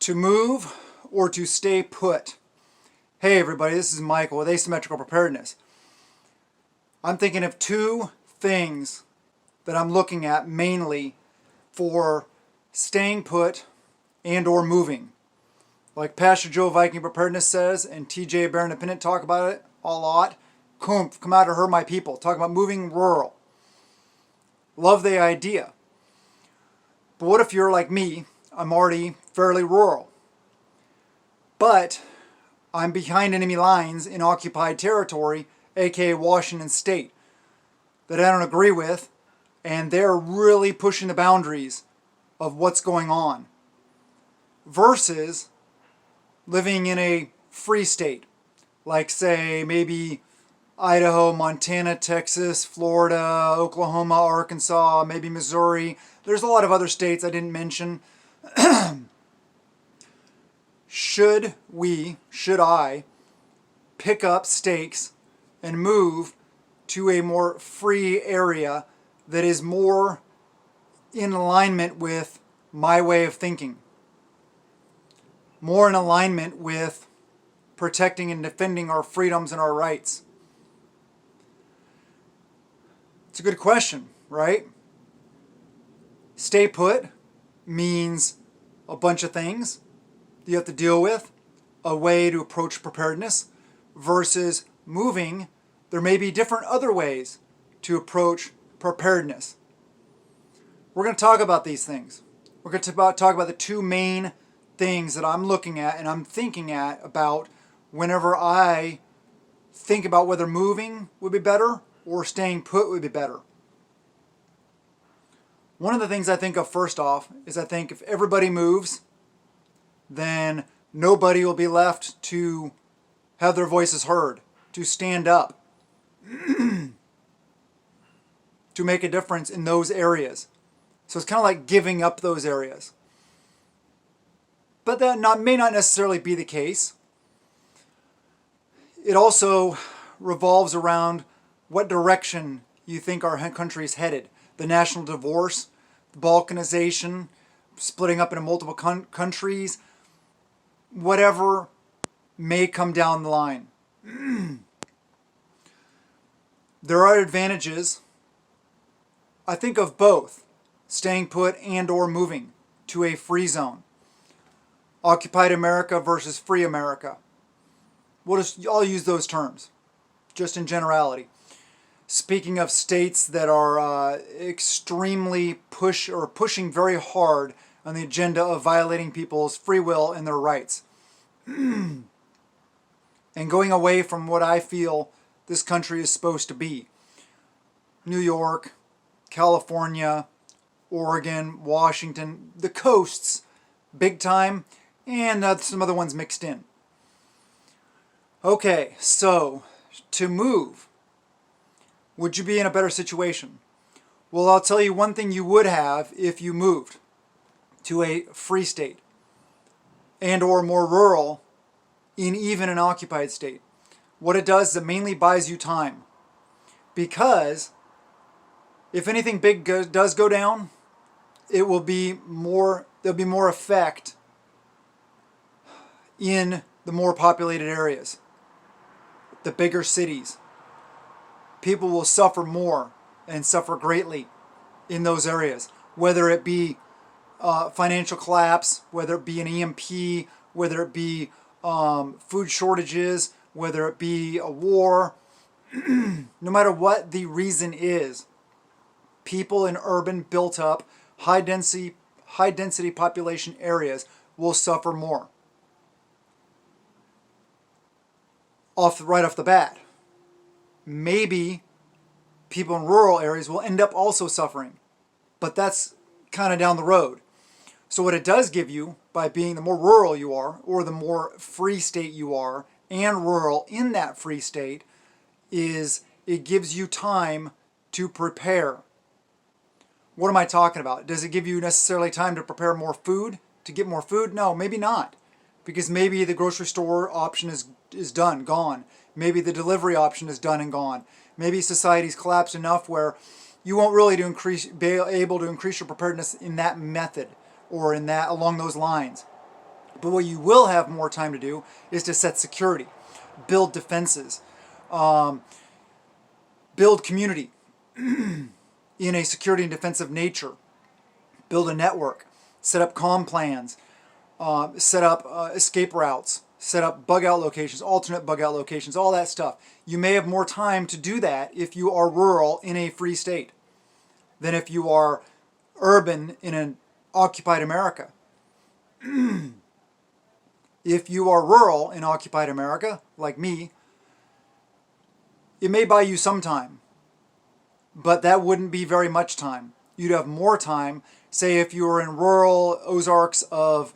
To move or to stay put? Hey everybody, this is Michael with Asymmetrical Preparedness. I'm thinking of two things that I'm looking at mainly for staying put and or moving. Like Pastor Joe Viking Preparedness says, and TJ Bear Independent talk about it a lot. Come out of her, my people. Talk about moving rural. Love the idea. But what if you're like me? I'm already fairly rural. But I'm behind enemy lines in occupied territory, aka Washington State, that I don't agree with, and they're really pushing the boundaries of what's going on. Versus living in a free state, like say maybe Idaho, Montana, Texas, Florida, Oklahoma, Arkansas, maybe Missouri. There's a lot of other states I didn't mention. Should I pick up stakes and move to a more free area that is more in alignment with my way of thinking? More in alignment with protecting and defending our freedoms and our rights? It's a good question, right? Stay put means a bunch of things you have to deal with, a way to approach preparedness, versus moving. There may be different other ways to approach preparedness. We're going to talk about these things. We're going to talk about the two main things that I'm looking at and I'm thinking about whenever I think about whether moving would be better or staying put would be better. One of the things I think of first off is I think if everybody moves, then nobody will be left to have their voices heard, to stand up, to make a difference in those areas. So it's kind of like giving up those areas. But that may not necessarily be the case. It also revolves around what direction you think our country is headed. The national divorce, the balkanization, splitting up into multiple countries, whatever may come down the line. There are advantages. I think of both, staying put and or moving to a free zone. Occupied America versus free America. I'll use those terms, just in generality. Speaking of states that are extremely pushing very hard on the agenda of violating people's free will and their rights. And going away from what I feel this country is supposed to be. New York, California, Oregon, Washington, the coasts, big time, and some other ones mixed in. Okay, so to move, would you be in a better situation? Well, I'll tell you one thing you would have if you moved to a free state and or more rural in even an occupied state. What it does is it mainly buys you time, because if anything big does go down, there'll be more effect in the more populated areas, the bigger cities. People will suffer more and suffer greatly in those areas, whether it be financial collapse, whether it be an EMP, whether it be food shortages, whether it be a war. No matter what the reason is, people in urban, built up, high density population areas will suffer more. Right off the bat. Maybe people in rural areas will end up also suffering, but that's kind of down the road. So what it does give you, by being the more rural you are, or the more free state you are, and rural in that free state, is it gives you time to prepare. What am I talking about? Does it give you necessarily time to prepare more food, to get more food? No, maybe not. Because maybe the grocery store option is done, gone. Maybe the delivery option is done and gone. Maybe society's collapsed enough where you won't really be able to increase your preparedness in that method or in that along those lines. But what you will have more time to do is to set security, build defenses, build community in a security and defensive nature, build a network, set up comm plans, set up escape routes, set up bug out locations, alternate bug out locations, all that stuff. You may have more time to do that if you are rural in a free state than if you are urban in an occupied America. If you are rural in occupied America, like me, it may buy you some time, but that wouldn't be very much time. You'd have more time, say if you were in rural Ozarks of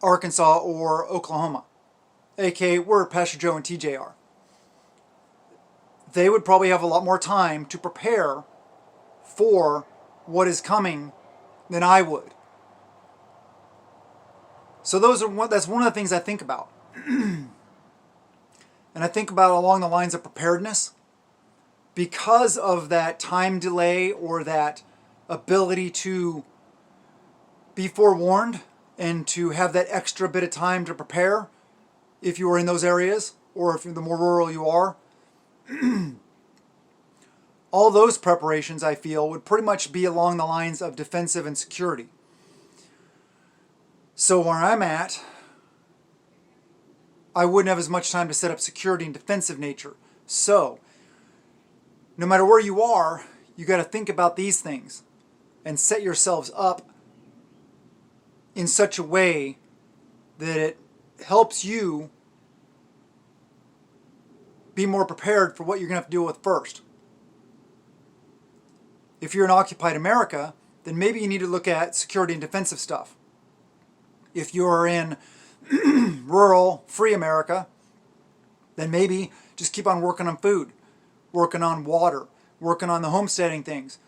Arkansas or Oklahoma, aka where Pastor Joe and TJ are. They would probably have a lot more time to prepare for what is coming than I would. So that's one of the things I think about. And I think about along the lines of preparedness. Because of that time delay or that ability to be forewarned and to have that extra bit of time to prepare if you are in those areas or if the more rural you are, all those preparations I feel would pretty much be along the lines of defensive and security. So where I'm at, I wouldn't have as much time to set up security and defensive nature. So no matter where you are, you got to think about these things and set yourselves up in such a way that it helps you be more prepared for what you're going to have to deal with first. If you're in occupied America, then maybe you need to look at security and defensive stuff. If you're in rural, free America, then maybe just keep on working on food, working on water, working on the homesteading things.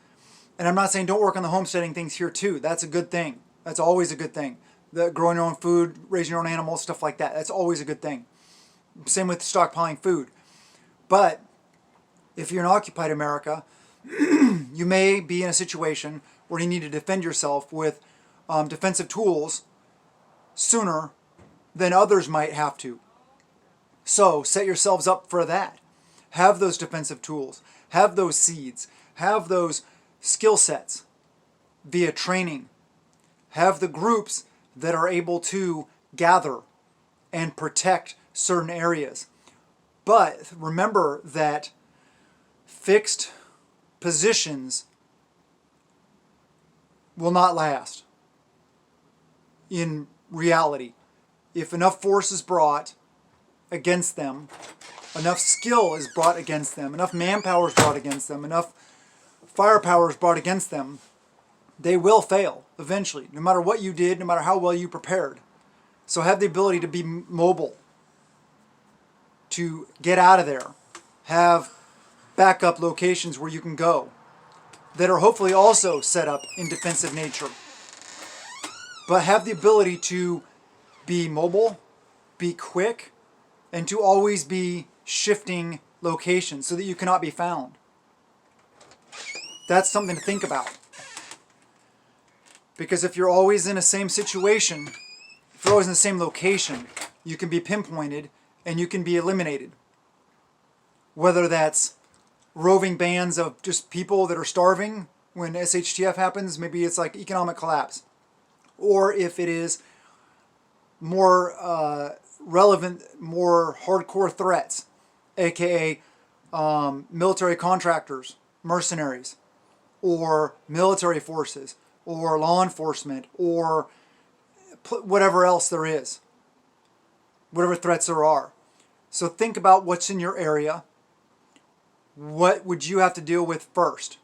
And I'm not saying don't work on the homesteading things here too. That's a good thing. That's always a good thing. Growing your own food, raising your own animals, stuff like that. That's always a good thing. Same with stockpiling food. But if you're in occupied America, you may be in a situation where you need to defend yourself with defensive tools sooner than others might have to. So set yourselves up for that. Have those defensive tools. Have those seeds. Have those skill sets via training. Have the groups that are able to gather and protect certain areas. But remember that fixed positions will not last in reality. If enough force is brought against them, enough skill is brought against them, enough manpower is brought against them, enough firepower is brought against them, they will fail eventually, no matter what you did, no matter how well you prepared. So have the ability to be mobile, to get out of there, have backup locations where you can go that are hopefully also set up in defensive nature. But have the ability to be mobile, be quick, and to always be shifting locations so that you cannot be found. That's something to think about. Because if you're always in the same situation, if you're always in the same location, you can be pinpointed and you can be eliminated. Whether that's roving bands of just people that are starving when SHTF happens, maybe it's like economic collapse. Or if it is more relevant, more hardcore threats, aka military contractors, mercenaries, or military forces, or law enforcement, or whatever else there is, whatever threats there are. So think about what's in your area. What would you have to deal with first?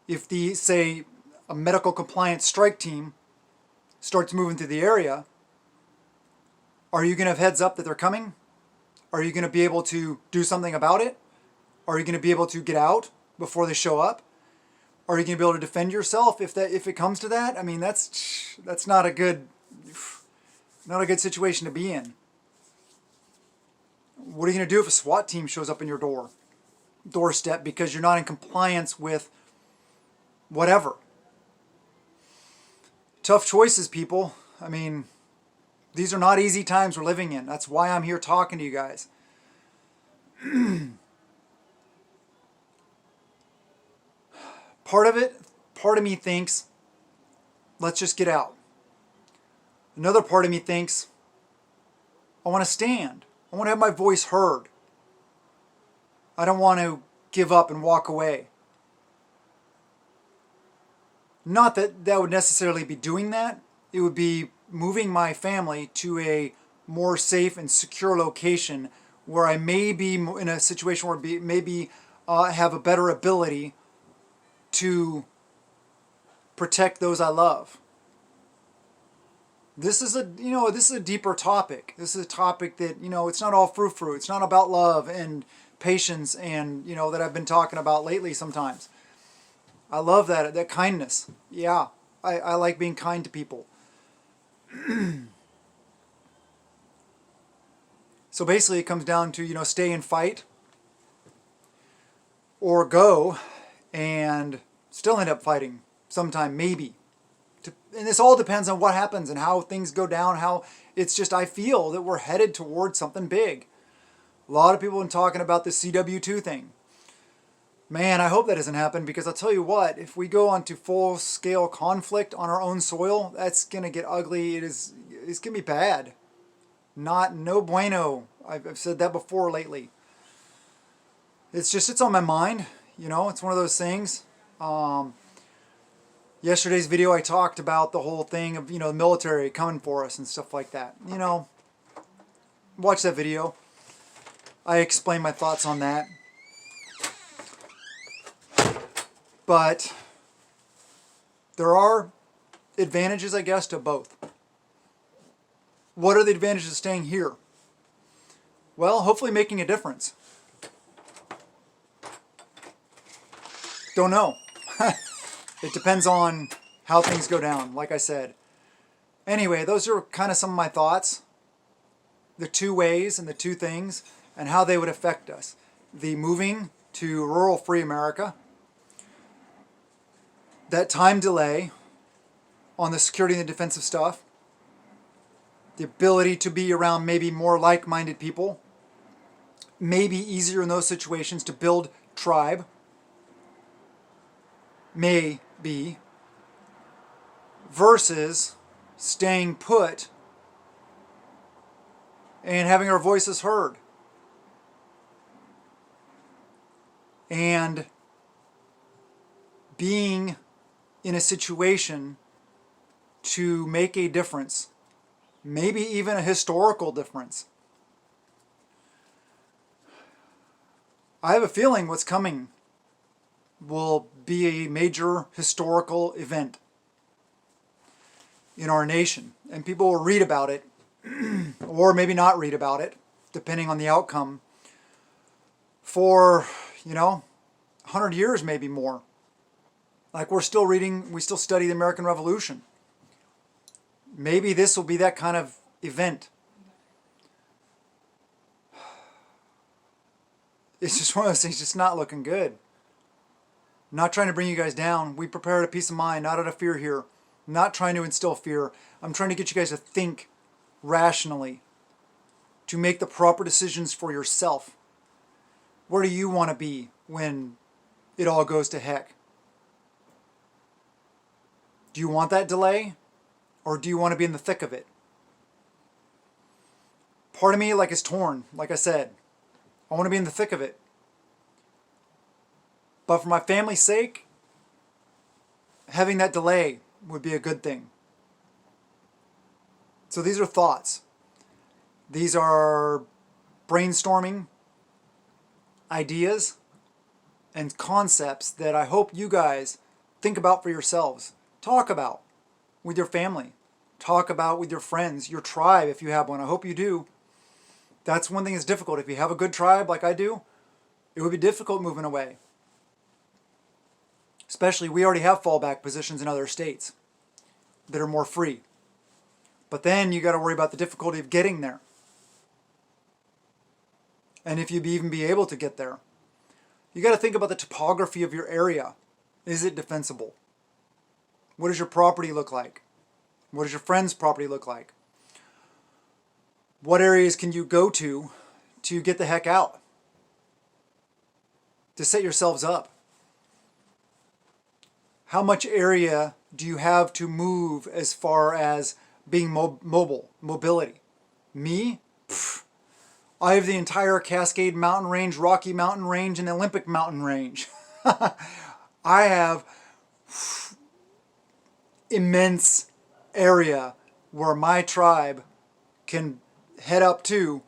If say, a medical compliance strike team starts moving through the area, are you going to have heads up that they're coming? Are you going to be able to do something about it? Are you going to be able to get out before they show up? Are you going to be able to defend yourself if it comes to that? I mean, that's not a good situation to be in. What are you going to do if a SWAT team shows up in your doorstep because you're not in compliance with whatever? Tough choices, people. I mean, These are not easy times we're living in. That's why I'm here talking to you guys. Part of me thinks, let's just get out. Another part of me thinks, I want to stand. I want to have my voice heard. I don't want to give up and walk away. Not that that would necessarily be doing that. It would be moving my family to a more safe and secure location where I may be in a situation where maybe have a better ability to protect those I love. This is a deeper topic. This is a topic that, it's not all frou-frou. It's not about love and patience and, that I've been talking about lately sometimes. I love that kindness. Yeah, I like being kind to people. So basically it comes down to, stay and fight or go and still end up fighting sometime, maybe. And this all depends on what happens and how things go down, I feel that we're headed towards something big. A lot of people have been talking about the CW2 thing. Man, I hope that doesn't happen, because I'll tell you what, if we go onto full-scale conflict on our own soil, that's going to get ugly. It's going to be bad. No bueno. I've said that before lately. It's on my mind. It's one of those things. Yesterday's video I talked about the whole thing of, the military coming for us and stuff like that. Watch that video. I explain my thoughts on that. But there are advantages, I guess, to both. What are the advantages of staying here? Well, hopefully making a difference. Don't know. It depends on how things go down, like I said. Anyway, those are kind of some of my thoughts. The two ways and the two things and how they would affect us. The moving to rural free America. That time delay on the security and the defensive stuff. The ability to be around maybe more like-minded people. Maybe easier in those situations to build tribe. Maybe. Versus staying put and having our voices heard. And being in a situation to make a difference, maybe even a historical difference. I have a feeling what's coming will be a major historical event in our nation, and people will read about it or maybe not read about it, depending on the outcome, for 100 years, maybe more. Like we still study the American Revolution. Maybe this will be that kind of event. It's just one of those things, just not looking good. Not trying to bring you guys down. We prepare out of peace of mind, not out of fear here. Not trying to instill fear. I'm trying to get you guys to think rationally, to make the proper decisions for yourself. Where do you want to be when it all goes to heck? Do you want that delay? Or do you want to be in the thick of it? Part of me is torn, like I said. I want to be in the thick of it. But for my family's sake, having that delay would be a good thing. So these are thoughts. These are brainstorming ideas and concepts that I hope you guys think about for yourselves. Talk about with your family. Talk about with your friends, your tribe if you have one. I hope you do. That's one thing that's difficult. If you have a good tribe like I do, it would be difficult moving away. Especially, we already have fallback positions in other states that are more free. But then you got to worry about the difficulty of getting there. And if you even be able to get there. You got to think about the topography of your area. Is it defensible? What does your property look like? What does your friend's property look like? What areas can you go to get the heck out? To set yourselves up? How much area do you have to move as far as being mobility? Me? Pfft. I have the entire Cascade Mountain Range, Rocky Mountain Range, and Olympic Mountain Range. I have immense area where my tribe can head up to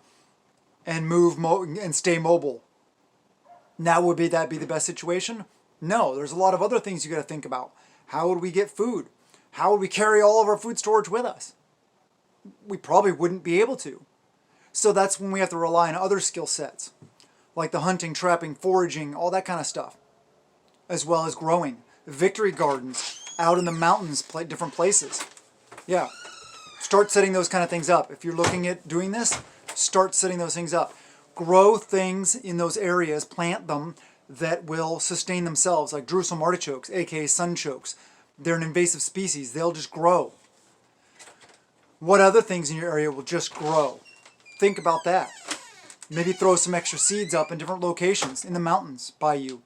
and move and stay mobile. Now, would that be the best situation? No, there's a lot of other things you got to think about. How would we get food? How would we carry all of our food storage with us? We probably wouldn't be able to. So that's when we have to rely on other skill sets, like the hunting, trapping, foraging, all that kind of stuff, as well as growing. Victory gardens out in the mountains, different places. Yeah, start setting those kind of things up. If you're looking at doing this, start setting those things up. Grow things in those areas, plant them, that will sustain themselves, like Jerusalem artichokes, aka sunchokes. They're an invasive species. They'll just grow. What other things in your area will just grow? Think about that. Maybe throw some extra seeds up in different locations, in the mountains by you,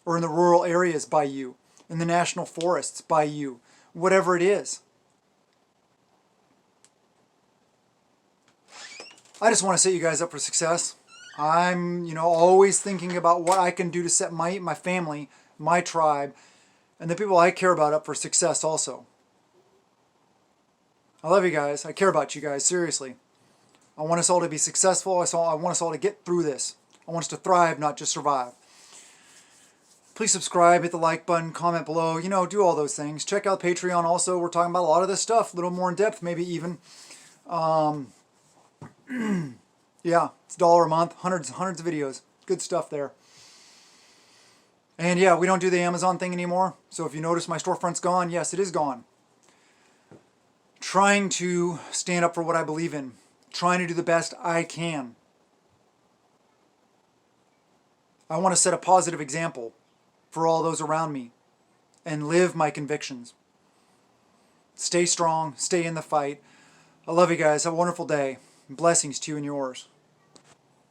or in the rural areas by you, in the national forests by you, whatever it is. I just want to set you guys up for success. I'm, always thinking about what I can do to set my family, my tribe, and the people I care about up for success also. I love you guys. I care about you guys, seriously. I want us all to be successful. I want us all to get through this. I want us to thrive, not just survive. Please subscribe, hit the like button, comment below, do all those things. Check out Patreon also. We're talking about a lot of this stuff, a little more in depth, maybe even. Yeah, it's $1 a month, hundreds of videos. Good stuff there. And yeah, we don't do the Amazon thing anymore. So if you notice my storefront's gone, yes, it is gone. Trying to stand up for what I believe in. Trying to do the best I can. I want to set a positive example for all those around me and live my convictions. Stay strong, stay in the fight. I love you guys. Have a wonderful day. Blessings to you and yours.